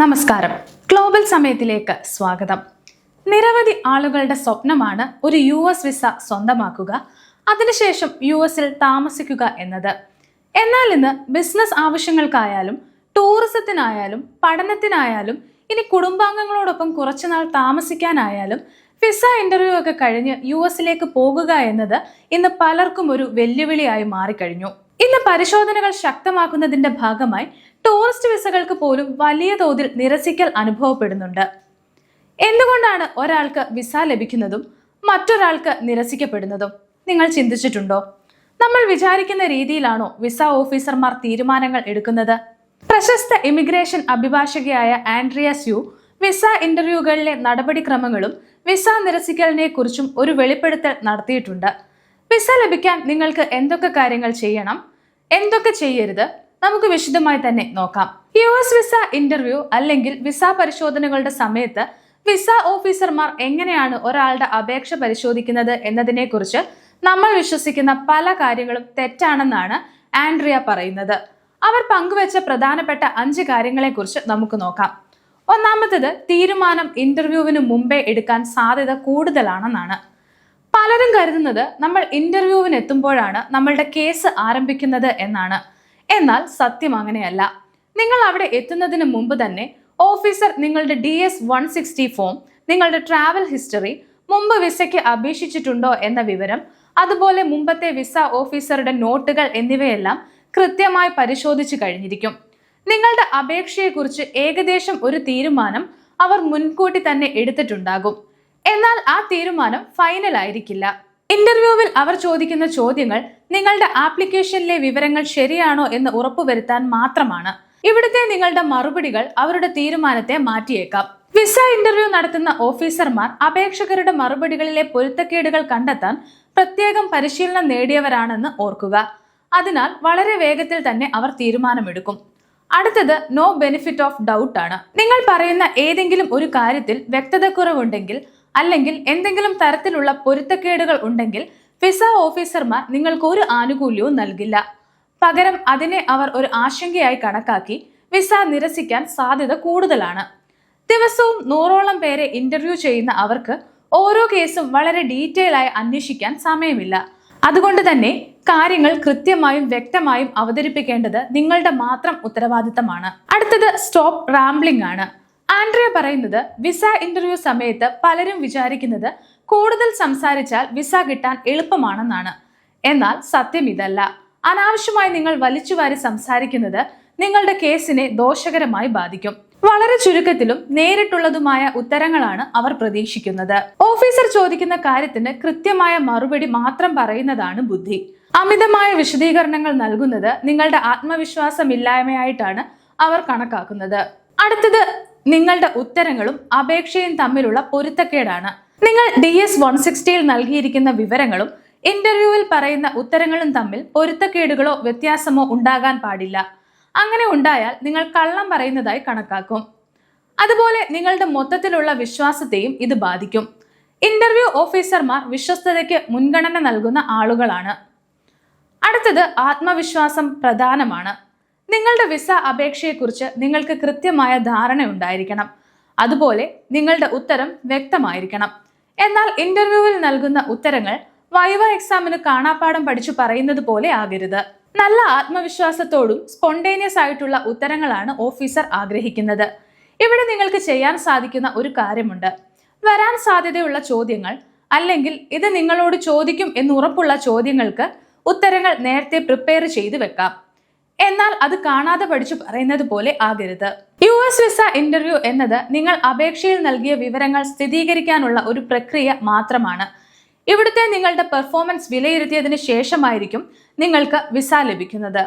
നമസ്കാരം. ഗ്ലോബൽ സമയത്തിലേക്ക് സ്വാഗതം. നിരവധി ആളുകളുടെ സ്വപ്നമാണ് ഒരു US വിസ സ്വന്തമാക്കുക, അതിനുശേഷം US താമസിക്കുക എന്നത്. എന്നാൽ ഇന്ന് ബിസിനസ് ആവശ്യങ്ങൾക്കായാലും ടൂറിസത്തിനായാലും പഠനത്തിനായാലും ഇനി കുടുംബാംഗങ്ങളോടൊപ്പം കുറച്ചുനാൾ താമസിക്കാനായാലും വിസ ഇന്റർവ്യൂ ഒക്കെ കഴിഞ്ഞ് US പോകുക എന്നത് ഇന്ന് പലർക്കും ഒരു വെല്ലുവിളിയായി മാറിക്കഴിഞ്ഞു. ഇന്ന് പരിശോധനകൾ ശക്തമാക്കുന്നതിന്റെ ഭാഗമായി ടൂറിസ്റ്റ് വിസകൾക്ക് പോലും വലിയ തോതിൽ നിരസിക്കൽ അനുഭവപ്പെടുന്നുണ്ട്. എന്തുകൊണ്ടാണ് ഒരാൾക്ക് വിസ ലഭിക്കുന്നതും മറ്റൊരാൾക്ക് നിരസിക്കപ്പെടുന്നതും നിങ്ങൾ ചിന്തിച്ചിട്ടുണ്ടോ? നമ്മൾ വിചാരിക്കുന്ന രീതിയിലാണോ വിസ ഓഫീസർമാർ തീരുമാനങ്ങൾ എടുക്കുന്നത്? പ്രശസ്ത ഇമിഗ്രേഷൻ അഭിഭാഷകയായ ആൻഡ്രിയ സ്യൂ വിസ ഇന്റർവ്യൂകളിലെ നടപടിക്രമങ്ങളും വിസ നിരസിക്കലിനെ കുറിച്ചും ഒരു വെളിപ്പെടുത്തൽ നടത്തിയിട്ടുണ്ട്. വിസ ലഭിക്കാൻ നിങ്ങൾക്ക് എന്തൊക്കെ കാര്യങ്ങൾ ചെയ്യണം, എന്തൊക്കെ ചെയ്യരുത്, നമുക്ക് വിശദമായി തന്നെ നോക്കാം. US വിസ ഇന്റർവ്യൂ അല്ലെങ്കിൽ വിസ പരിശോധനകളുടെ സമയത്ത് വിസ ഓഫീസർമാർ എങ്ങനെയാണ് ഒരാളുടെ അപേക്ഷ പരിശോധിക്കുന്നത് എന്നതിനെ കുറിച്ച് നമ്മൾ വിശ്വസിക്കുന്ന പല കാര്യങ്ങളും തെറ്റാണെന്നാണ് ആൻഡ്രിയ പറയുന്നത്. അവർ പങ്കുവച്ച പ്രധാനപ്പെട്ട 5 കാര്യങ്ങളെ കുറിച്ച് നമുക്ക് നോക്കാം. ഒന്നാമത്തേത്, തീരുമാനം ഇന്റർവ്യൂവിന് മുമ്പേ എടുക്കാൻ സാധ്യത കൂടുതലാണെന്നാണ്. പലരും കരുതുന്നത് നമ്മൾ ഇന്റർവ്യൂവിന് എത്തുമ്പോഴാണ് നമ്മളുടെ കേസ് ആരംഭിക്കുന്നത് എന്നാണ്. എന്നാൽ സത്യം അങ്ങനെയല്ല. നിങ്ങൾ അവിടെ എത്തുന്നതിന് മുമ്പ് തന്നെ ഓഫീസർ നിങ്ങളുടെ DS-160 ഫോം, നിങ്ങളുടെ ട്രാവൽ ഹിസ്റ്ററി, മുമ്പ് വിസയ്ക്ക് അപേക്ഷിച്ചിട്ടുണ്ടോ എന്ന വിവരം, അതുപോലെ മുമ്പത്തെ വിസ ഓഫീസറുടെ നോട്ടുകൾ എന്നിവയെല്ലാം കൃത്യമായി പരിശോധിച്ചു കഴിഞ്ഞിരിക്കും. നിങ്ങളുടെ അപേക്ഷയെക്കുറിച്ച് ഏകദേശം ഒരു തീരുമാനം അവർ മുൻകൂട്ടി തന്നെ എടുത്തിട്ടുണ്ടാകും. എന്നാൽ ആ തീരുമാനം ഫൈനൽ ആയിരിക്കില്ല. ഇന്റർവ്യൂവിൽ അവർ ചോദിക്കുന്ന ചോദ്യങ്ങൾ നിങ്ങളുടെ ആപ്ലിക്കേഷനിലെ വിവരങ്ങൾ ശരിയാണോ എന്ന് ഉറപ്പുവരുത്താൻ മാത്രമാണ്. ഇവിടുത്തെ നിങ്ങളുടെ മറുപടികൾ അവരുടെ തീരുമാനത്തെ മാറ്റിയേക്കാം. വിസ ഇന്റർവ്യൂ നടത്തുന്ന ഓഫീസർമാർ അപേക്ഷകരുടെ മറുപടികളിലെ പൊരുത്തക്കേടുകൾ കണ്ടെത്താൻ പ്രത്യേകം പരിശീലനം നേടിയവരാണെന്ന് ഓർക്കുക. അതിനാൽ വളരെ വേഗത്തിൽ തന്നെ അവർ തീരുമാനമെടുക്കും. അടുത്തത്, നോ ബെനിഫിറ്റ് ഓഫ് ഡൗട്ട് ആണ്. നിങ്ങൾ പറയുന്ന ഏതെങ്കിലും ഒരു കാര്യത്തിൽ വ്യക്തതക്കുറവുണ്ടെങ്കിൽ അല്ലെങ്കിൽ എന്തെങ്കിലും തരത്തിലുള്ള പൊരുത്തക്കേടുകൾ ഉണ്ടെങ്കിൽ വിസ ഓഫീസർമാർ നിങ്ങൾക്ക് ഒരു ആനുകൂല്യവും നൽകില്ല. പകരം അതിനെ അവർ ഒരു ആശങ്കയായി കണക്കാക്കി വിസ നിരസിക്കാൻ സാധ്യത കൂടുതലാണ്. ദിവസവും 100ഓളം പേരെ ഇന്റർവ്യൂ ചെയ്യുന്ന അവർക്ക് ഓരോ കേസും വളരെ ഡീറ്റെയിൽ ആയി അന്വേഷിക്കാൻ സമയമില്ല. അതുകൊണ്ട് തന്നെ കാര്യങ്ങൾ കൃത്യമായും വ്യക്തമായും അവതരിപ്പിക്കേണ്ടത് നിങ്ങളുടെ മാത്രം ഉത്തരവാദിത്തമാണ്. അടുത്തത്, സ്റ്റോപ്പ് റാംബ്ലിംഗ് ആണ്. ആൻഡ്രിയ പറയുന്നത്, വിസ ഇന്റർവ്യൂ സമയത്ത് പലരും വിചാരിക്കുന്നത് കൂടുതൽ സംസാരിച്ചാൽ വിസ കിട്ടാൻ എളുപ്പമാണെന്നാണ്. എന്നാൽ സത്യം ഇതല്ല. അനാവശ്യമായി നിങ്ങൾ വലിച്ചുവാരി സംസാരിക്കുന്നത് നിങ്ങളുടെ കേസിനെ ദോഷകരമായി ബാധിക്കും. വളരെ ചുരുക്കത്തിലും നേരിട്ടുള്ളതുമായ ഉത്തരങ്ങളാണ് അവർ പ്രതീക്ഷിക്കുന്നത്. ഓഫീസർ ചോദിക്കുന്ന കാര്യത്തിന് കൃത്യമായ മറുപടി മാത്രം പറയുന്നതാണ് ബുദ്ധി. അമിതമായ വിശദീകരണങ്ങൾ നൽകുന്നത് നിങ്ങളുടെ ആത്മവിശ്വാസമില്ലായ്മയായിട്ടാണ് അവർ കണക്കാക്കുന്നത്. അടുത്തത്, നിങ്ങളുടെ ഉത്തരങ്ങളും അപേക്ഷയും തമ്മിലുള്ള പൊരുത്തക്കേടാണ്. നിങ്ങൾ DS-160 നൽകിയിരിക്കുന്ന വിവരങ്ങളും ഇന്റർവ്യൂവിൽ പറയുന്ന ഉത്തരങ്ങളും തമ്മിൽ പൊരുത്തക്കേടുകളോ വ്യത്യാസമോ ഉണ്ടാകാൻ പാടില്ല. അങ്ങനെ ഉണ്ടായാൽ നിങ്ങൾ കള്ളം പറയുന്നതായി കണക്കാക്കും. അതുപോലെ നിങ്ങളുടെ മൊത്തത്തിലുള്ള വിശ്വാസത്തെയും ഇത് ബാധിക്കും. ഇന്റർവ്യൂ ഓഫീസർമാർ വിശ്വസ്തതയ്ക്ക് മുൻഗണന നൽകുന്ന ആളുകളാണ്. അടുത്തത്, ആത്മവിശ്വാസം പ്രധാനമാണ്. നിങ്ങളുടെ വിസ അപേക്ഷയെക്കുറിച്ച് നിങ്ങൾക്ക് കൃത്യമായ ധാരണ ഉണ്ടായിരിക്കണം. അതുപോലെ നിങ്ങളുടെ ഉത്തരം വ്യക്തമായിരിക്കണം. എന്നാൽ ഇന്റർവ്യൂവിൽ നൽകുന്ന ഉത്തരങ്ങൾ വൈവ എക്സാമിന് കാണാപ്പാഠം പഠിച്ചു പറയുന്നത് പോലെ ആകരുത്. നല്ല ആത്മവിശ്വാസത്തോടും സ്പോണ്ടേനിയസ് ആയിട്ടുള്ള ഉത്തരങ്ങളാണ് ഓഫീസർ ആഗ്രഹിക്കുന്നത്. ഇവിടെ നിങ്ങൾക്ക് ചെയ്യാൻ സാധിക്കുന്ന ഒരു കാര്യമുണ്ട്. വരാൻ സാധ്യതയുള്ള ചോദ്യങ്ങൾ അല്ലെങ്കിൽ ഇത് നിങ്ങളോട് ചോദിക്കും എന്ന് ഉറപ്പുള്ള ചോദ്യങ്ങൾക്ക് ഉത്തരങ്ങൾ നേരത്തെ പ്രിപ്പയർ ചെയ്ത് വെക്കാം. എന്നാൽ അത് കാണാതെ പഠിച്ചു പറയുന്നത് പോലെ ആകരുത്. US വിസ ഇന്റർവ്യൂ എന്നത് നിങ്ങൾ അപേക്ഷയിൽ നൽകിയ വിവരങ്ങൾ സ്ഥിരീകരിക്കാനുള്ള ഒരു പ്രക്രിയ മാത്രമാണ്. ഇവിടുത്തെ നിങ്ങളുടെ പെർഫോമൻസ് വിലയിരുത്തിയതിനു ശേഷമായിരിക്കും നിങ്ങൾക്ക് വിസ ലഭിക്കുന്നത്.